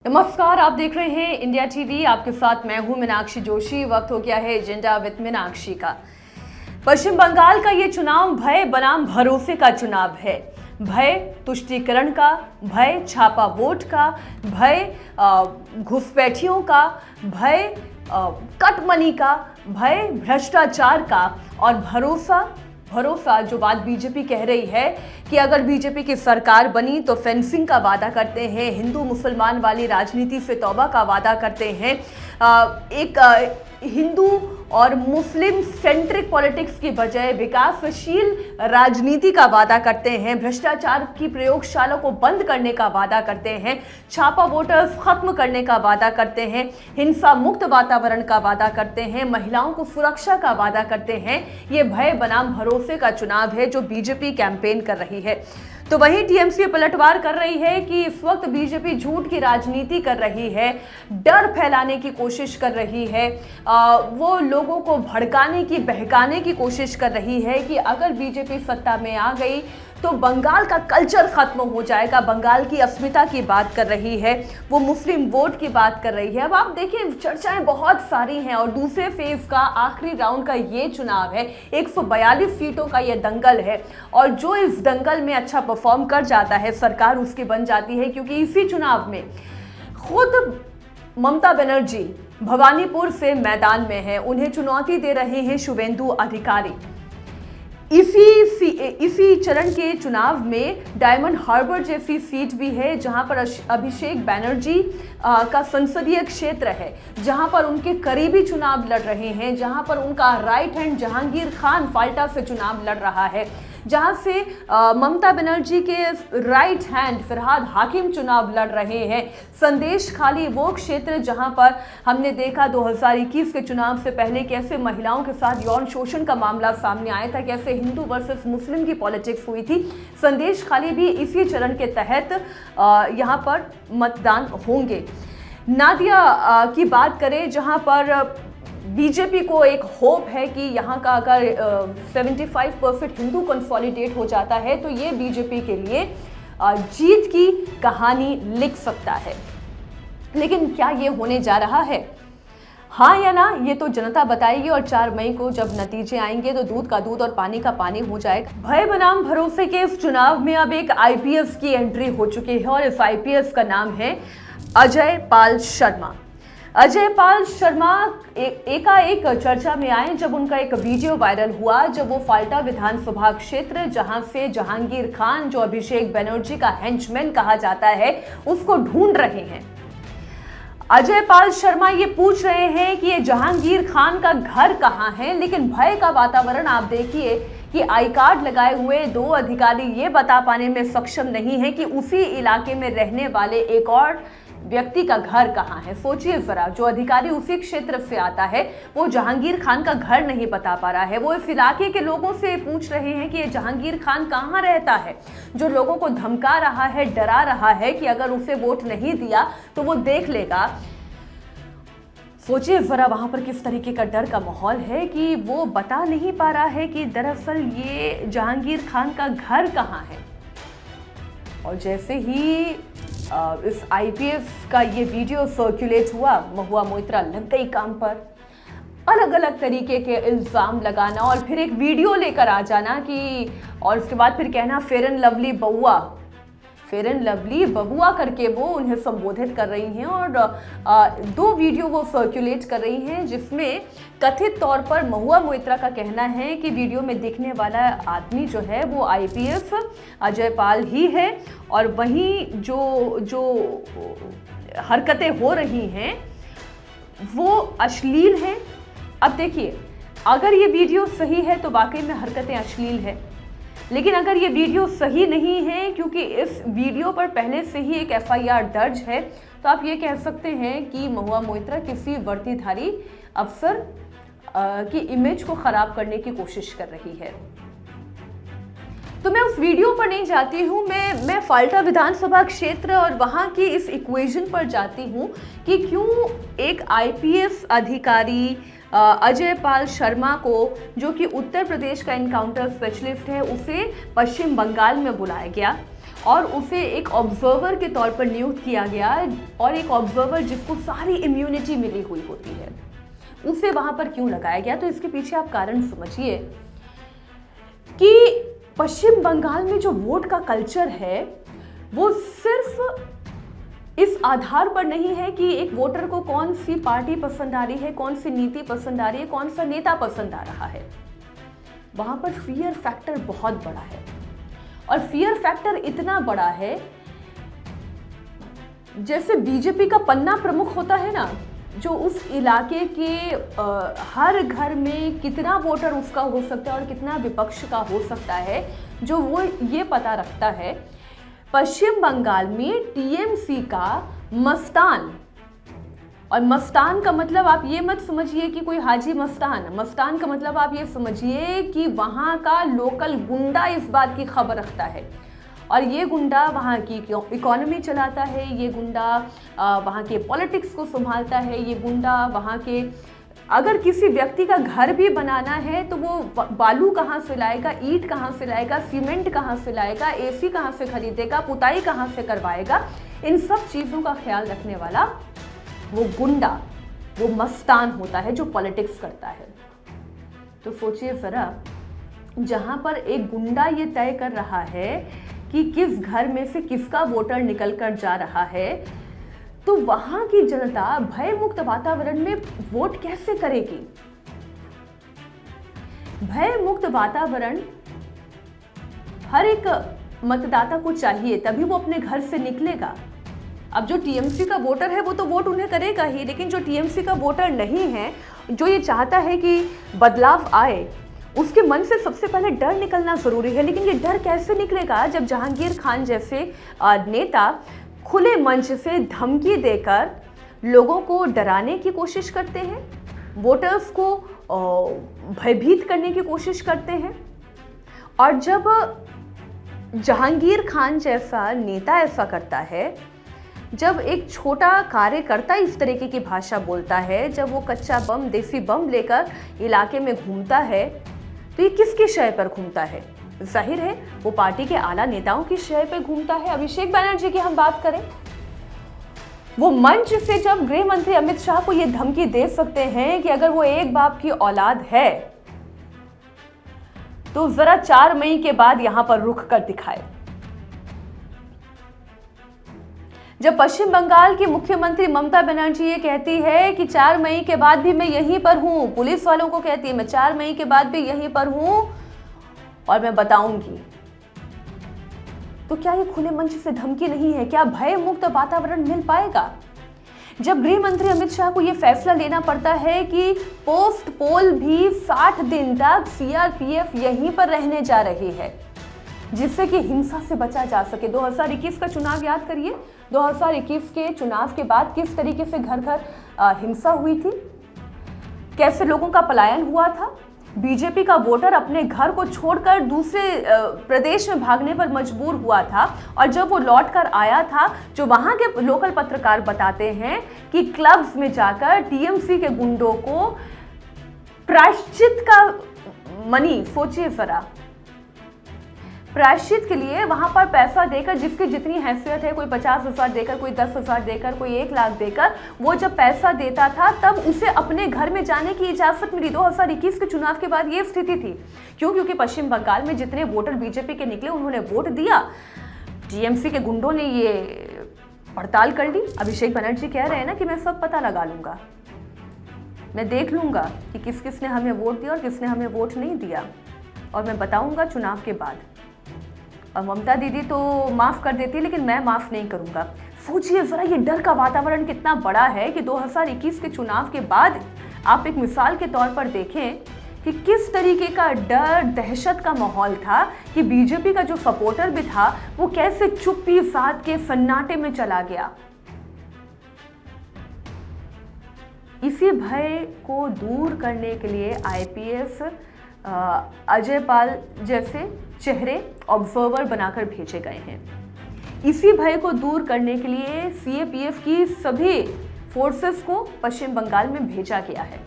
नमस्कार, आप देख रहे हैं इंडिया टीवी। आपके साथ मैं हूं मीनाक्षी जोशी। वक्त हो गया है एजेंडा विद मीनाक्षी का। पश्चिम बंगाल का ये चुनाव भय बनाम भरोसे का चुनाव है। भय तुष्टीकरण का, भय छापा वोट का, भय घुसपैठियों का, भय कट मनी का, भय भ्रष्टाचार का और भरोसा जो बात बीजेपी कह रही है कि अगर बीजेपी की सरकार बनी तो फेंसिंग का वादा करते हैं, हिंदू मुसलमान वाली राजनीति से तौबा का वादा करते हैं, एक हिंदू और मुस्लिम सेंट्रिक पॉलिटिक्स की बजाय विकासशील राजनीति का वादा करते हैं, भ्रष्टाचार की प्रयोगशाला को बंद करने का वादा करते हैं, छापा वोटर्स खत्म करने का वादा करते हैं, हिंसा मुक्त वातावरण का वादा करते हैं, महिलाओं को सुरक्षा का वादा करते हैं। ये भय बनाम भरोसे का चुनाव है जो बीजेपी कैंपेन कर रही है। तो वहीं टीएमसी पलटवार कर रही है कि इस वक्त बीजेपी झूठ की राजनीति कर रही है, डर फैलाने की कोशिश कर रही है, वो लोगों को भड़काने की बहकाने की कोशिश कर रही है कि अगर बीजेपी सत्ता में आ गई तो बंगाल का कल्चर खत्म हो जाएगा। बंगाल की अस्मिता की बात कर रही है, वो मुस्लिम वोट की बात कर रही है। अब आप देखिए, चर्चाएं बहुत सारी हैं और दूसरे फेज का आखिरी राउंड का ये चुनाव है। 142 सीटों का ये दंगल है और जो इस दंगल में अच्छा परफॉर्म कर जाता है सरकार उसकी बन जाती है, क्योंकि इसी चुनाव में खुद ममता बनर्जी भवानीपुर से मैदान में है। उन्हें चुनौती दे रहे हैं शुवेंदु अधिकारी। इसी चरण के चुनाव में डायमंड हार्बर जैसी सीट भी है जहां पर अभिषेक बैनर्जी का संसदीय क्षेत्र है, जहां पर उनके करीबी चुनाव लड़ रहे हैं, जहां पर उनका राइट हैंड जहांगीर खान फाल्टा से चुनाव लड़ रहा है, जहां से ममता बनर्जी के राइट हैंड फिरहाद हाकिम चुनाव लड़ रहे हैं। संदेश खाली वो क्षेत्र जहां पर हमने देखा 2021 के चुनाव से पहले कैसे महिलाओं के साथ यौन शोषण का मामला सामने आया था, कैसे हिंदू वर्सेस मुस्लिम की पॉलिटिक्स हुई थी। संदेश खाली भी इसी चरण के तहत यहां पर मतदान होंगे। नादिया की बात करें, जहां पर बीजेपी को एक होप है कि यहाँ का अगर 75% हिंदू कंसोलिडेट हो जाता है तो ये बीजेपी के लिए जीत की कहानी लिख सकता है। लेकिन क्या ये होने जा रहा है? हाँ या ना, ये तो जनता बताएगी और 4 मई को जब नतीजे आएंगे तो दूध का दूध और पानी का पानी हो जाएगा। भय बनाम भरोसे के इस चुनाव में अब एक आईपीएस की एंट्री हो चुकी है और इस आईपीएस का नाम है अजय पाल शर्मा। अजय पाल शर्मा एकाएक चर्चा में आए जब उनका एक वीडियो वायरल हुआ, जब वो फाल्टा विधानसभा क्षेत्र जहां से जहांगीर खान, जो अभिषेक बनर्जी का हेंचमैन कहा जाता है, उसको ढूंढ रहे हैं। अजय पाल शर्मा ये पूछ रहे हैं कि ये जहांगीर खान का घर कहां है, लेकिन भय का वातावरण आप देखिए कि आई कार्ड लगाए हुए 2 अधिकारी ये बता पाने में सक्षम नहीं है कि उसी इलाके में रहने वाले एक और व्यक्ति का घर कहां है। सोचिए जरा, जो अधिकारी उसी क्षेत्र से आता है वो जहांगीर खान का घर नहीं बता पा रहा है। वो इस इलाके के लोगों से पूछ रहे हैं कि ये जहांगीर खान कहां रहता है, जो लोगों को धमका रहा है, डरा रहा है कि अगर उसे वोट नहीं दिया तो वो देख लेगा। सोचिए जरा वहां पर किस तरीके का डर का माहौल है कि वो बता नहीं पा रहा है कि दरअसल ये जहांगीर खान का घर कहां है। और जैसे ही इस आईपीएस का ये वीडियो सर्कुलेट हुआ, महुआ मोइत्रा लग गई काम पर। अलग अलग तरीके के इल्ज़ाम लगाना और फिर एक वीडियो लेकर आ जाना कि, और उसके बाद फिर कहना फेयर एंड लवली बउआ, फेयर एंड लवली बबुआ करके वो उन्हें संबोधित कर रही हैं। और 2 वीडियो वो सर्कुलेट कर रही हैं जिसमें कथित तौर पर महुआ मोइत्रा का कहना है कि वीडियो में दिखने वाला आदमी जो है वो आईपीएस अजय पाल ही है और वहीं जो हरकतें हो रही हैं वो अश्लील हैं। अब देखिए, अगर ये वीडियो सही है तो वाकई में हरकतें अश्लील है, लेकिन अगर ये वीडियो सही नहीं है क्योंकि इस वीडियो पर पहले से ही एक एफआईआर दर्ज है, तो आप ये कह सकते हैं कि महुआ मोइत्रा किसी वर्दीधारी अफसर की इमेज को खराब करने की कोशिश कर रही है। तो मैं उस वीडियो पर नहीं जाती हूँ, मैं फाल्टा विधानसभा क्षेत्र और वहाँ की इस इक्वेशन पर जाती हूँ कि क्यों एक आईपीएस अधिकारी अजय पाल शर्मा को, जो कि उत्तर प्रदेश का एनकाउंटर स्पेशलिस्ट है, उसे पश्चिम बंगाल में बुलाया गया और उसे एक ऑब्जर्वर के तौर पर नियुक्त किया गया, और एक ऑब्जर्वर जिसको सारी इम्यूनिटी मिली हुई होती है उसे वहां पर क्यों लगाया गया? तो इसके पीछे आप कारण समझिए कि पश्चिम बंगाल में जो वोट का कल्चर है वो सिर्फ इस आधार पर नहीं है कि एक वोटर को कौन सी पार्टी पसंद आ रही है, कौन सी नीति पसंद आ रही है, कौन सा नेता पसंद आ रहा है। वहां पर फियर फैक्टर बहुत बड़ा है, और फियर फैक्टर इतना बड़ा है जैसे बीजेपी का पन्ना प्रमुख होता है ना, जो उस इलाके के हर घर में कितना वोटर उसका हो सकता है और कितना विपक्ष का हो सकता है, जो वो ये पता रखता है। पश्चिम बंगाल में टीएमसी का मस्तान, और मस्तान का मतलब आप ये मत समझिए कि कोई हाजी मस्तान, मस्तान का मतलब आप ये समझिए कि वहाँ का लोकल गुंडा इस बात की खबर रखता है, और ये गुंडा वहाँ की इकोनॉमी चलाता है, ये गुंडा वहाँ के पॉलिटिक्स को संभालता है, ये गुंडा वहाँ के, अगर किसी व्यक्ति का घर भी बनाना है तो वो बालू कहाँ से लाएगा, ईंट कहाँ से लाएगा, सीमेंट कहाँ से लाएगा, एसी कहाँ से खरीदेगा, पुताई कहाँ से करवाएगा, इन सब चीज़ों का ख्याल रखने वाला वो गुंडा, वो मस्तान होता है जो पॉलिटिक्स करता है। तो सोचिए ज़रा, जहाँ पर एक गुंडा ये तय कर रहा है कि किस घर में से किसका वोटर निकल कर जा रहा है, तो वहां की जनता भय मुक्त वातावरण में वोट कैसे करेगी? भय मुक्त वातावरण हर एक मतदाता को चाहिए, तभी वो अपने घर से निकलेगा। अब जो टीएमसी का वोटर है वो तो वोट उन्हें करेगा ही, लेकिन जो टीएमसी का वोटर नहीं है, जो ये चाहता है कि बदलाव आए, उसके मन से सबसे पहले डर निकलना जरूरी है। लेकिन ये डर कैसे निकलेगा जब जहांगीर खान जैसे नेता खुले मंच से धमकी देकर लोगों को डराने की कोशिश करते हैं, वोटर्स को भयभीत करने की कोशिश करते हैं। और जब जहांगीर खान जैसा नेता ऐसा करता है, जब एक छोटा कार्यकर्ता इस तरीके की भाषा बोलता है, जब वो कच्चा बम, देसी बम लेकर इलाके में घूमता है, तो ये किसकी शय पर घूमता है? जाहिर है वो पार्टी के आला नेताओं की शय पर घूमता है। अभिषेक बैनर्जी की हम बात करें, वो मंच से जब गृह मंत्री अमित शाह को ये धमकी दे सकते हैं कि अगर वो एक बाप की औलाद है तो जरा 4 मई के बाद यहां पर रुक कर दिखाए। जब पश्चिम बंगाल की मुख्यमंत्री ममता बनर्जी ये कहती है कि 4 मई के बाद भी मैं यहीं पर हूं, पुलिस वालों को कहती है मैं 4 मई के बाद भी यहीं पर हूं और मैं बताऊंगी, तो क्या ये खुले मंच से धमकी नहीं है? क्या भय मुक्त वातावरण मिल पाएगा? जब गृह मंत्री अमित शाह को यह फैसला लेना पड़ता है कि पोस्ट पोल भी 60 दिन तक सीआरपीएफ यहीं पर रहने जा रही है जिससे कि हिंसा से बचा जा सके। 2021 का चुनाव याद करिए, 2021 के चुनाव के बाद किस तरीके से घर घर हिंसा हुई थी, कैसे लोगों का पलायन हुआ था, बीजेपी का वोटर अपने घर को छोड़कर दूसरे प्रदेश में भागने पर मजबूर हुआ था। और जब वो लौट कर आया था, जो वहां के लोकल पत्रकार बताते हैं कि क्लब्स में जाकर टीएमसी के गुंडों को प्रायश्चित का मनी, सोचिए जरा, प्रायश्चित के लिए वहां पर पैसा देकर, जिसकी जितनी हैसियत है, कोई 50,000 देकर, कोई 10,000 देकर, कोई 1 लाख देकर, वो जब पैसा देता था तब उसे अपने घर में जाने की इजाजत मिली। 2021 के चुनाव के बाद ये स्थिति थी। क्यों? क्योंकि पश्चिम बंगाल में जितने वोटर बीजेपी के निकले उन्होंने वोट दिया, टीएमसी के गुंडों ने ये पड़ताल कर ली। अभिषेक बनर्जी कह रहे हैं ना कि मैं सब पता लगा लूंगा, मैं देख लूंगा कि किस किसने हमें वोट दिया और किसने हमें वोट नहीं दिया, और मैं बताऊंगा चुनाव के बाद। और ममता दीदी तो माफ़ कर देती है, लेकिन मैं माफ़ नहीं करूंगा। सोचिए ज़रा ये डर का वातावरण कितना बड़ा है कि 2021 के चुनाव के बाद आप एक मिसाल के तौर पर देखें कि किस तरीके का डर, दहशत का माहौल था कि बीजेपी का जो सपोर्टर भी था वो कैसे चुप्पी साध के सन्नाटे में चला गया। इसी भय को दूर करने के लिए आईपीएस अजय पाल जैसे चेहरे ऑब्जर्वर बनाकर भेजे गए हैं। इसी भय को दूर करने के लिए सीएपीएफ की सभी फोर्सेस को पश्चिम बंगाल में भेजा गया है।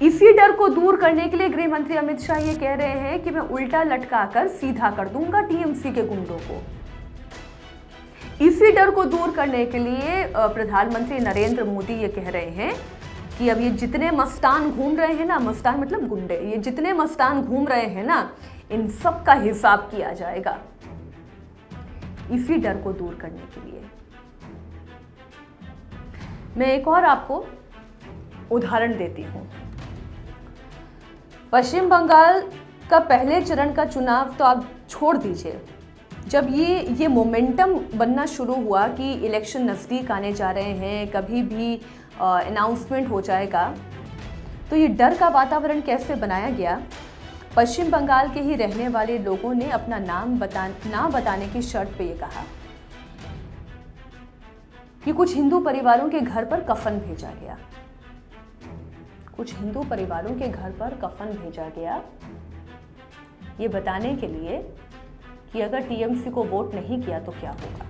इसी डर को दूर करने के लिए गृह मंत्री अमित शाह ये कह रहे हैं कि मैं उल्टा लटकाकर सीधा कर दूंगा टीएमसी के गुंडों को। इसी डर को दूर करने के लिए प्रधानमंत्री नरेंद्र मोदी ये कह रहे हैं कि अब ये जितने मस्तान घूम रहे हैं ना, मस्तान मतलब गुंडे, ये जितने मस्तान घूम रहे हैं ना, इन सब का हिसाब किया जाएगा। इसी डर को दूर करने के लिए मैं एक और आपको उदाहरण देती हूं। पश्चिम बंगाल का पहले चरण का चुनाव तो आप छोड़ दीजिए, जब ये मोमेंटम बनना शुरू हुआ कि इलेक्शन नज़दीक आने जा रहे हैं, कभी भी अनाउंसमेंट हो जाएगा, तो ये डर का वातावरण कैसे बनाया गया। पश्चिम बंगाल के ही रहने वाले लोगों ने अपना नाम ना बताने की शर्त पे ये कहा कि कुछ हिंदू परिवारों के घर पर कफन भेजा गया। कुछ हिंदू परिवारों के घर पर कफन भेजा गया, ये बताने के लिए कि अगर टीएमसी को वोट नहीं किया तो क्या होगा।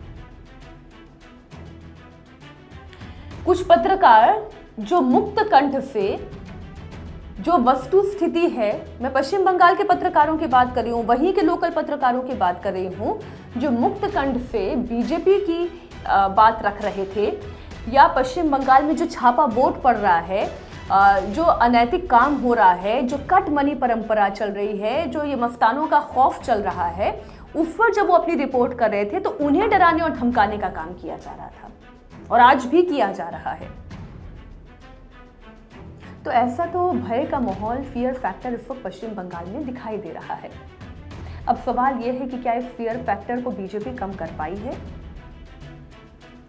कुछ पत्रकार जो मुक्त कंठ से जो वस्तु स्थिति है, मैं पश्चिम बंगाल के पत्रकारों की बात कर रही हूं, वहीं के लोकल पत्रकारों की बात कर रही हूं, जो मुक्त कंठ से बीजेपी की बात रख रहे थे, या पश्चिम बंगाल में जो छापा वोट पड़ रहा है, जो अनैतिक काम हो रहा है, जो कट मनी परंपरा चल रही है, जो ये मस्तानों का खौफ चल रहा है, उस पर जब वो अपनी रिपोर्ट कर रहे थे तो उन्हें डराने और धमकाने का काम किया जा रहा था और आज भी किया जा रहा है। तो ऐसा तो भय का माहौल, फियर फैक्टर इस वक्त पश्चिम बंगाल में दिखाई दे रहा है। अब सवाल यह है कि क्या इस फियर फैक्टर को बीजेपी कम कर पाई है?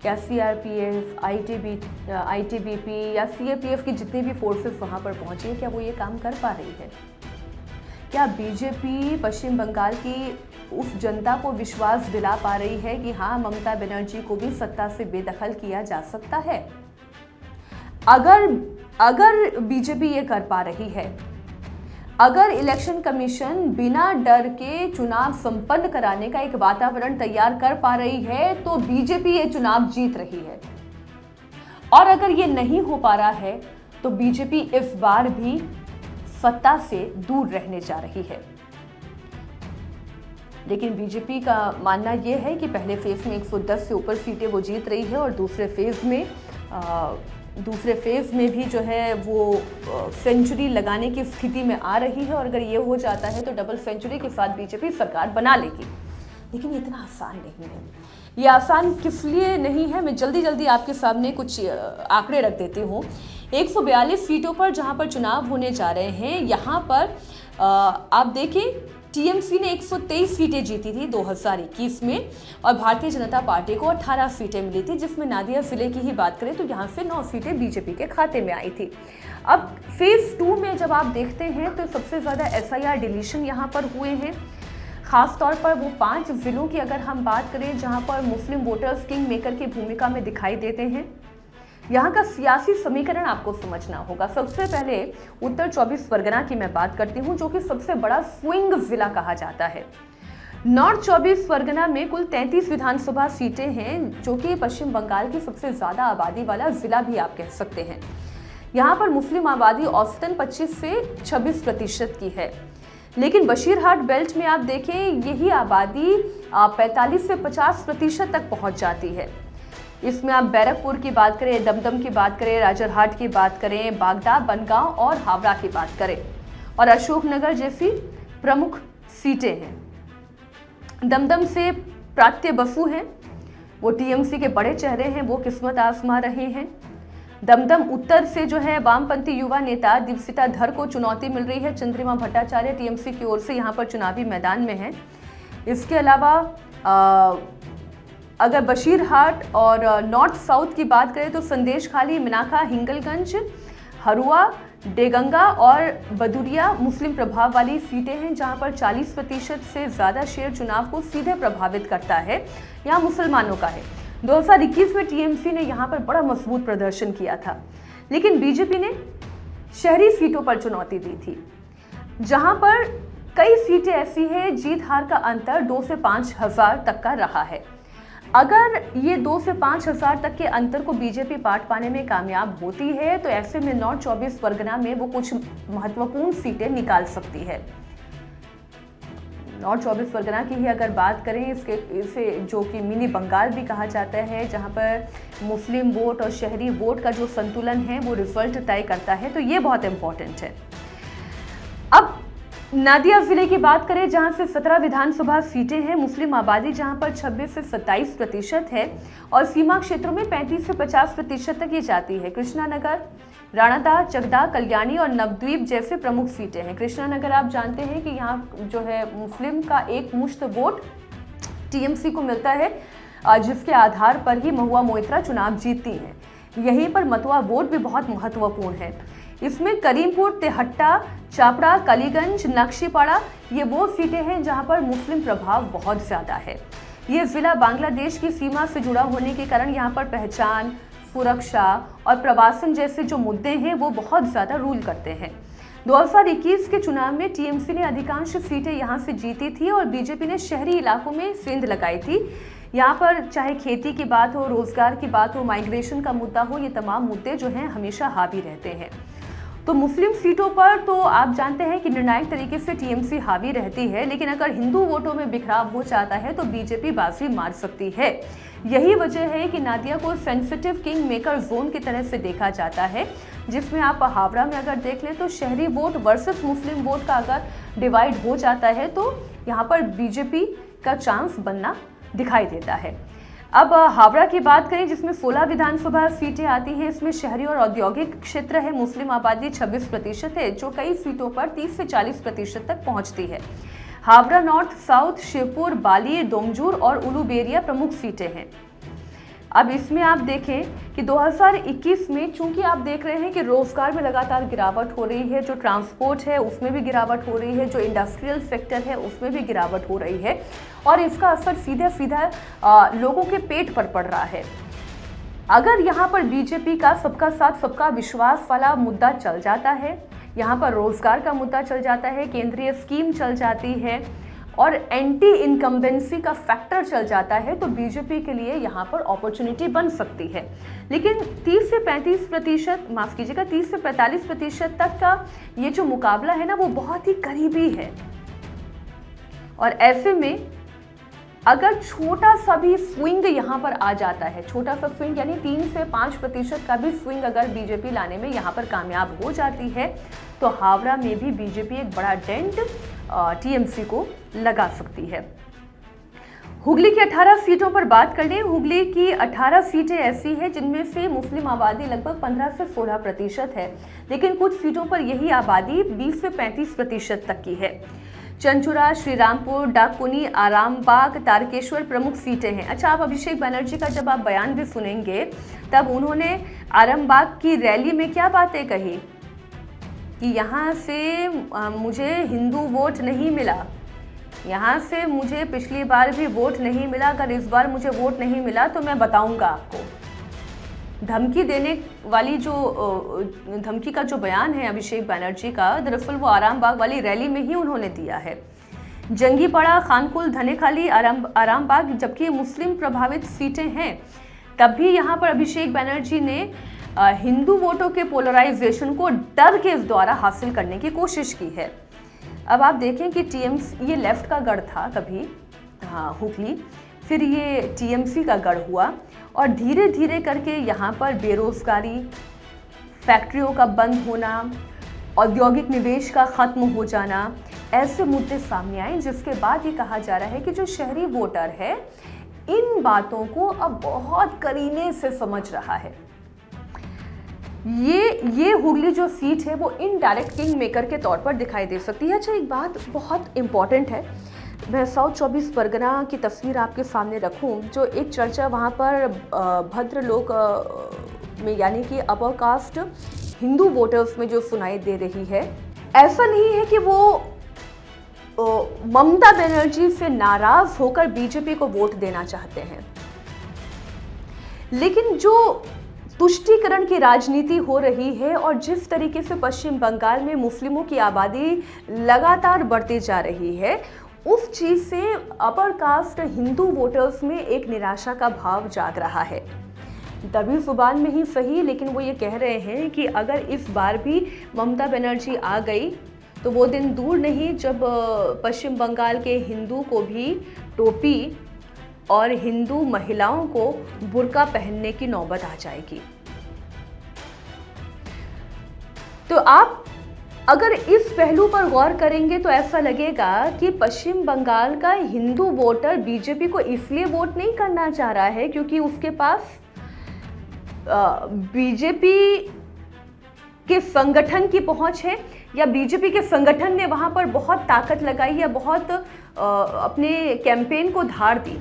क्या सीआरपीएफ, आईटीबीपी या सीएपीएफ की जितनी भी फोर्सेस वहां पर पहुंची है, क्या वो ये काम कर पा रही है? क्या बीजेपी पश्चिम बंगाल की उस जनता को विश्वास दिला पा रही है कि हाँ, ममता बनर्जी को भी सत्ता से बेदखल किया जा सकता है? अगर बीजेपी ये कर पा रही है, अगर इलेक्शन कमीशन बिना डर के चुनाव संपन्न कराने का एक वातावरण तैयार कर पा रही है, तो बीजेपी ये चुनाव जीत रही है। और अगर ये नहीं हो पा रहा है तो बीजेपी इस बार भी सत्ता से दूर रहने जा रही है। लेकिन बीजेपी का मानना यह है कि पहले फेज में 110 से ऊपर सीटें वो जीत रही है और दूसरे फेज में भी जो है वो सेंचुरी लगाने की स्थिति में आ रही है, और अगर ये हो जाता है तो डबल सेंचुरी के साथ बीजेपी सरकार बना लेगी। लेकिन ये इतना आसान नहीं है। ये आसान किस लिए नहीं है, मैं जल्दी आपके सामने कुछ आंकड़े रख देती हूँ। 142 सीटों पर जहाँ पर चुनाव होने जा रहे हैं, यहाँ पर आप देखें टीएमसी ने 123 सीटें जीती थी 2021 में, और भारतीय जनता पार्टी को 18 सीटें मिली थी, जिसमें नादिया जिले की ही बात करें तो यहाँ से 9 सीटें बीजेपी के खाते में आई थी। अब फेज 2 में जब आप देखते हैं तो सबसे ज़्यादा एसआईआर डिलीशन यहाँ पर हुए हैं। खास तौर पर वो 5 जिलों की अगर हम बात करें जहाँ पर मुस्लिम वोटर्स किंग मेकर की भूमिका में दिखाई देते हैं। यहाँ का सियासी समीकरण आपको समझना होगा। सबसे पहले उत्तर 24 परगना की मैं बात करती हूँ, जो कि सबसे बड़ा स्विंग जिला कहा जाता है। नॉर्थ 24 परगना में कुल 33 विधानसभा सीटें हैं, जो कि पश्चिम बंगाल की सबसे ज़्यादा आबादी वाला जिला भी आप कह सकते हैं। यहाँ पर मुस्लिम आबादी औसतन 25 से 26% की है, लेकिन बशीरहाट बेल्ट में आप देखें यही आबादी 45 से 50% तक पहुँच जाती है। इसमें आप बैरकपुर की बात करें, दमदम की बात करें, राजरहाट की बात करें, बागदा, बनगांव और हावड़ा की बात करें, और अशोकनगर जैसी प्रमुख सीटें हैं। दमदम से प्रात्य बसु हैं, वो टीएमसी के बड़े चेहरे हैं, वो किस्मत आजमा रहे हैं। दमदम उत्तर से जो है वामपंथी युवा नेता दिवसिता धर को चुनौती मिल रही है। चंद्रिमा भट्टाचार्य टीएमसी की ओर से यहाँ पर चुनावी मैदान में है। इसके अलावा अगर बशीरहाट और नॉर्थ साउथ की बात करें तो संदेशखाली, मिनाखा, हिंगलगंज, हरुआ, डेगंगा और बदुरिया मुस्लिम प्रभाव वाली सीटें हैं, जहां पर 40% से ज़्यादा शेयर चुनाव को सीधे प्रभावित करता है, यहाँ मुसलमानों का है। 2021 में टीएमसी ने यहाँ पर बड़ा मजबूत प्रदर्शन किया था, लेकिन बीजेपी ने शहरी सीटों पर चुनौती दी थी, जहां पर कई सीटें ऐसी हैं जीत हार का अंतर 2 से 5 हज़ार तक का रहा है। अगर ये 2 से 5 हज़ार तक के अंतर को बीजेपी पाट पाने में कामयाब होती है तो ऐसे में नॉर्थ 24 परगना में वो कुछ महत्वपूर्ण सीटें निकाल सकती है। नॉर्थ 24 परगना की ही अगर बात करें, इसे जो कि मिनी बंगाल भी कहा जाता है, जहां पर मुस्लिम वोट और शहरी वोट का जो संतुलन है वो रिजल्ट तय करता है, तो ये बहुत इंपॉर्टेंट है। अब नादिया जिले की बात करें, जहां से 17 विधानसभा सीटें हैं, मुस्लिम आबादी जहां पर 26 से 27% है और सीमा क्षेत्रों में 35 से 50% तक ये जाती है। कृष्णानगर, राणादा, चकदा, कल्याणी और नवद्वीप जैसे प्रमुख सीटें हैं। कृष्णानगर आप जानते हैं कि यहाँ जो है मुस्लिम का एक मुश्त वोट टीएमसी को मिलता है, जिसके आधार पर ही महुआ मोइत्रा चुनाव जीतती हैं। यहीं पर मतुआ वोट भी बहुत महत्वपूर्ण है। इसमें करीमपुर, तेहट्टा, चापड़ा, कालीगंज, नक्शीपाड़ा ये वो सीटें हैं जहां पर मुस्लिम प्रभाव बहुत ज़्यादा है। ये ज़िला बांग्लादेश की सीमा से जुड़ा होने के कारण यहाँ पर पहचान, सुरक्षा और प्रवासन जैसे जो मुद्दे हैं वो बहुत ज़्यादा रूल करते हैं। 2021 के चुनाव में टीएमसी ने अधिकांश सीटें यहाँ से जीती थी और बीजेपी ने शहरी इलाकों में सेंध लगाई थी। यहाँ पर चाहे खेती की बात हो, रोजगार की बात हो, माइग्रेशन का मुद्दा हो, ये तमाम मुद्दे जो हैं हमेशा हावी रहते हैं। तो मुस्लिम सीटों पर तो आप जानते हैं कि निर्णायक तरीके से टीएमसी हावी रहती है, लेकिन अगर हिंदू वोटों में बिखराव हो जाता है तो बीजेपी बाजी मार सकती है। यही वजह है कि नादिया को सेंसिटिव किंग मेकर जोन की तरह से देखा जाता है, जिसमें आप हावड़ा में अगर देख लें तो शहरी वोट वर्सेस मुस्लिम वोट का अगर डिवाइड हो जाता है तो यहाँ पर बीजेपी का चांस बनना दिखाई देता है। अब हावड़ा की बात करें, जिसमें 16 विधानसभा सीटें आती हैं, इसमें शहरी और औद्योगिक क्षेत्र है। मुस्लिम आबादी 26% है, जो कई सीटों पर 30 से 40% तक पहुंचती है। हावड़ा नॉर्थ, साउथ, शिवपुर, बाली, डोमजूर और उलूबेरिया प्रमुख सीटें हैं। अब इसमें आप देखें कि 2021 में चूंकि आप देख रहे हैं कि रोजगार में लगातार गिरावट हो रही है, जो ट्रांसपोर्ट है उसमें भी गिरावट हो रही है, जो इंडस्ट्रियल सेक्टर है उसमें भी गिरावट हो रही है और इसका असर सीधा सीधा लोगों के पेट पर पड़ रहा है। अगर यहाँ पर बीजेपी का सबका साथ सबका विश्वास वाला मुद्दा चल जाता है, यहाँ पर रोजगार का मुद्दा चल जाता है, केंद्रीय स्कीम चल जाती है और एंटी इनकम्बेंसी का फैक्टर चल जाता है, तो बीजेपी के लिए यहाँ पर अपॉर्चुनिटी बन सकती है। लेकिन 30 से 35%, माफ कीजिएगा 30 से 45% तक का ये जो मुकाबला है ना वो बहुत ही करीबी है और ऐसे में अगर छोटा सा भी स्विंग यहाँ पर आ जाता है, छोटा सा स्विंग यानी 3 से 5% का भी स्विंग अगर बीजेपी लाने में यहाँ पर कामयाब हो जाती है तो हावड़ा में भी बीजेपी एक बड़ा डेंट टीएमसी को लगा सकती है। हुगली की 18 सीटों पर बात कर लें, हुगली की 18 सीटें ऐसी हैं जिनमें से मुस्लिम आबादी लगभग 15 से 16% है, लेकिन कुछ सीटों पर यही आबादी 20 से 35% तक की है। चंचुरा, श्रीरामपुर, डाकुनी, आरामबाग, तारकेश्वर प्रमुख सीटें हैं। अच्छा, आप अभिषेक बनर्जी का जब आप बयान भी सुनेंगे तब उन्होंने आरामबाग की रैली में क्या बातें कही कि यहाँ से मुझे हिंदू वोट नहीं मिला, यहाँ से मुझे पिछली बार भी वोट नहीं मिला, अगर इस बार मुझे वोट नहीं मिला तो मैं बताऊंगा आपको। धमकी देने वाली जो धमकी का जो बयान है अभिषेक बनर्जी का, दरअसल वो आरामबाग वाली रैली में ही उन्होंने दिया है। जंगीपाड़ा, खानकुल, धनेखाली, आरामबाग जबकि मुस्लिम प्रभावित सीटें हैं, तब भी यहाँ पर अभिषेक बनर्जी ने हिंदू वोटों के पोलराइजेशन को डर के द्वारा हासिल करने की कोशिश की है। अब आप देखें कि टीएमसी ये लेफ्ट का गढ़ था कभी, हाँ हुगली, फिर ये टीएमसी का गढ़ हुआ और धीरे धीरे करके यहाँ पर बेरोजगारी, फैक्ट्रियों का बंद होना, औद्योगिक निवेश का खत्म हो जाना, ऐसे मुद्दे सामने आए, जिसके बाद ये कहा जा रहा है कि जो शहरी वोटर है इन बातों को अब बहुत करीने से समझ रहा है। ये हुगली जो सीट है वो इनडायरेक्ट किंग मेकर के तौर पर दिखाई दे सकती है। अच्छा, एक बात बहुत इम्पॉर्टेंट है, मैं साउथ 24 परगना की तस्वीर आपके सामने रखूं, जो एक चर्चा वहाँ पर भद्र लोग में यानी कि अपर कास्ट हिंदू वोटर्स में जो सुनाई दे रही है, ऐसा नहीं है कि वो ममता बनर्जी से नाराज होकर बीजेपी को वोट देना चाहते हैं, लेकिन जो तुष्टीकरण की राजनीति हो रही है और जिस तरीके से पश्चिम बंगाल में मुस्लिमों की आबादी लगातार बढ़ती जा रही है, उस चीज से अपर कास्ट हिंदू वोटर्स में एक निराशा का भाव जाग रहा है। दबी जुबान में ही सही, लेकिन वो ये कह रहे हैं कि अगर इस बार भी ममता बनर्जी आ गई तो वो दिन दूर नहीं जब पश्चिम बंगाल के हिंदू को भी टोपी और हिंदू महिलाओं को बुर्का पहनने की नौबत आ जाएगी। तो आप अगर इस पहलू पर गौर करेंगे तो ऐसा लगेगा कि पश्चिम बंगाल का हिंदू वोटर बीजेपी को इसलिए वोट नहीं करना चाह रहा है क्योंकि उसके पास बीजेपी के संगठन की पहुंच है, या बीजेपी के संगठन ने वहां पर बहुत ताकत लगाई या बहुत अपने कैंपेन को धार दी।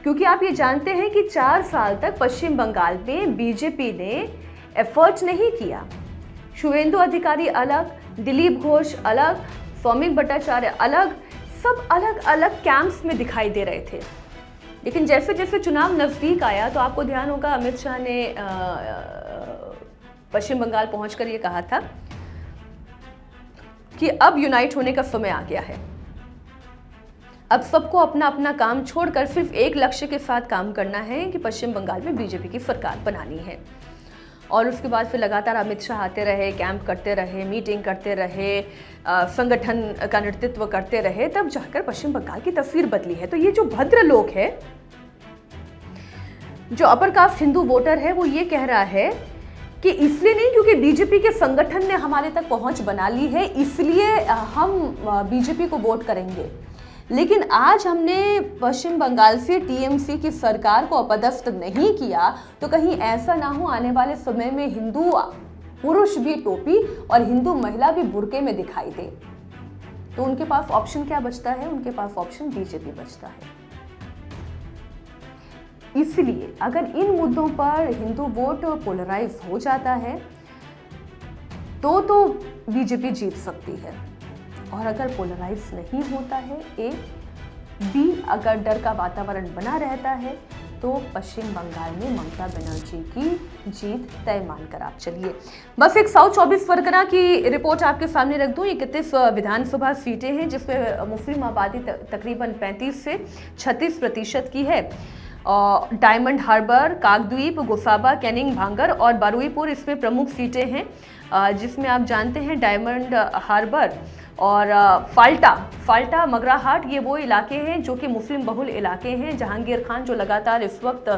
क्योंकि आप ये जानते हैं कि 4 साल तक पश्चिम बंगाल में बीजेपी ने एफर्ट नहीं किया। शुवेंदु अधिकारी अलग, दिलीप घोष अलग, सौमिक भट्टाचार्य अलग, सब अलग अलग कैंप्स में दिखाई दे रहे थे। लेकिन जैसे जैसे चुनाव नज़दीक आया तो आपको ध्यान होगा अमित शाह ने पश्चिम बंगाल पहुंचकर ये कहा था कि अब यूनाइट होने का समय आ गया है। अब सबको अपना अपना काम छोड़कर सिर्फ एक लक्ष्य के साथ काम करना है कि पश्चिम बंगाल में बीजेपी की सरकार बनानी है। और उसके बाद फिर लगातार अमित शाह आते रहे, कैंप करते रहे, मीटिंग करते रहे, संगठन का नेतृत्व करते रहे, तब जाकर पश्चिम बंगाल की तस्वीर बदली है। तो ये जो भद्र लोग है, जो अपर कास्ट हिंदू वोटर है, वो ये कह रहा है कि इसलिए नहीं क्योंकि बीजेपी के संगठन ने हमारे तक पहुंच बना ली है इसलिए हम बीजेपी को वोट करेंगे। लेकिन आज हमने पश्चिम बंगाल से टीएमसी की सरकार को अपदस्थ नहीं किया तो कहीं ऐसा ना हो आने वाले समय में हिंदू पुरुष भी टोपी और हिंदू महिला भी बुर्के में दिखाई दे। तो उनके पास ऑप्शन क्या बचता है? उनके पास ऑप्शन बीजेपी बचता है। इसलिए अगर इन मुद्दों पर हिंदू वोट पोलराइज हो जाता है तो बीजेपी जीत सकती है, और अगर पोलराइज नहीं होता है, ए बी अगर डर का वातावरण बना रहता है, तो पश्चिम बंगाल में ममता बनर्जी की जीत तय मानकर आप चलिए। बस एक साउथ 24 परगना की रिपोर्ट आपके सामने रख दूं। 31 विधानसभा सीटें हैं जिसमें मुस्लिम आबादी तकरीबन 35 से 36% की है। डायमंड हार्बर, काकद्वीप, गोसाबा, कैनिंग, भांगर और बारुईपुर इसमें प्रमुख सीटें हैं, जिसमें आप जानते हैं डायमंड हार्बर और फाल्टा मगराहाट ये वो इलाके हैं जो कि मुस्लिम बहुल इलाके हैं। जहांगीर खान जो लगातार इस वक्त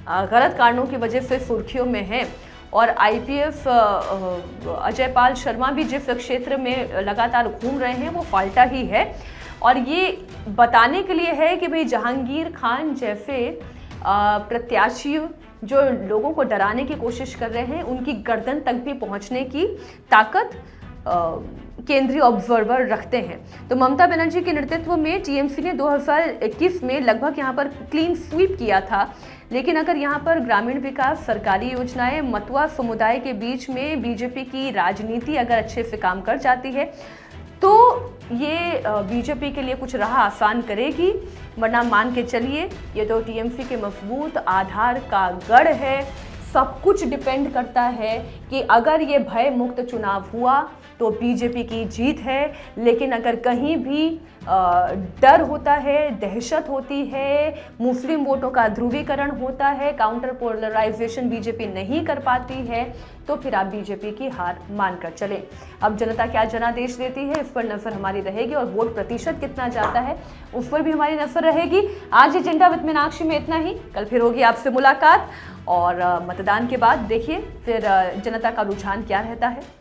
गलत कारणों की वजह से सुर्खियों में हैं, और आईपीएस अजय पाल शर्मा भी जिस क्षेत्र में लगातार घूम रहे हैं वो फाल्टा ही है। और ये बताने के लिए है कि भाई जहांगीर खान जैसे प्रत्याशी जो लोगों को डराने की कोशिश कर रहे हैं, उनकी गर्दन तक भी पहुंचने की ताकत केंद्रीय ऑब्जर्वर रखते हैं। तो ममता बनर्जी के नेतृत्व में टीएमसी ने 2021 में लगभग यहाँ पर क्लीन स्वीप किया था। लेकिन अगर यहाँ पर ग्रामीण विकास, सरकारी योजनाएं, मतुआ समुदाय के बीच में बीजेपी की राजनीति अगर अच्छे से काम कर जाती है तो ये बीजेपी के लिए कुछ राह आसान करेगी। वरना मान के चलिए ये तो टीएमसी के मजबूत आधार का गढ़ है। सब कुछ डिपेंड करता है कि अगर ये भय मुक्त चुनाव हुआ तो बीजेपी की जीत है। लेकिन अगर कहीं भी डर होता है, दहशत होती है, मुस्लिम वोटों का ध्रुवीकरण होता है, काउंटर पोलराइजेशन बीजेपी नहीं कर पाती है, तो फिर आप बीजेपी की हार मानकर चलें। अब जनता क्या जनादेश देती है इस पर नजर हमारी रहेगी, और वोट प्रतिशत कितना जाता है उस पर भी हमारी नजर रहेगी। आज एजेंडा विद मीनाक्षी में इतना ही। कल फिर होगी आपसे मुलाकात, और मतदान के बाद देखिए फिर जनता का रुझान क्या रहता है।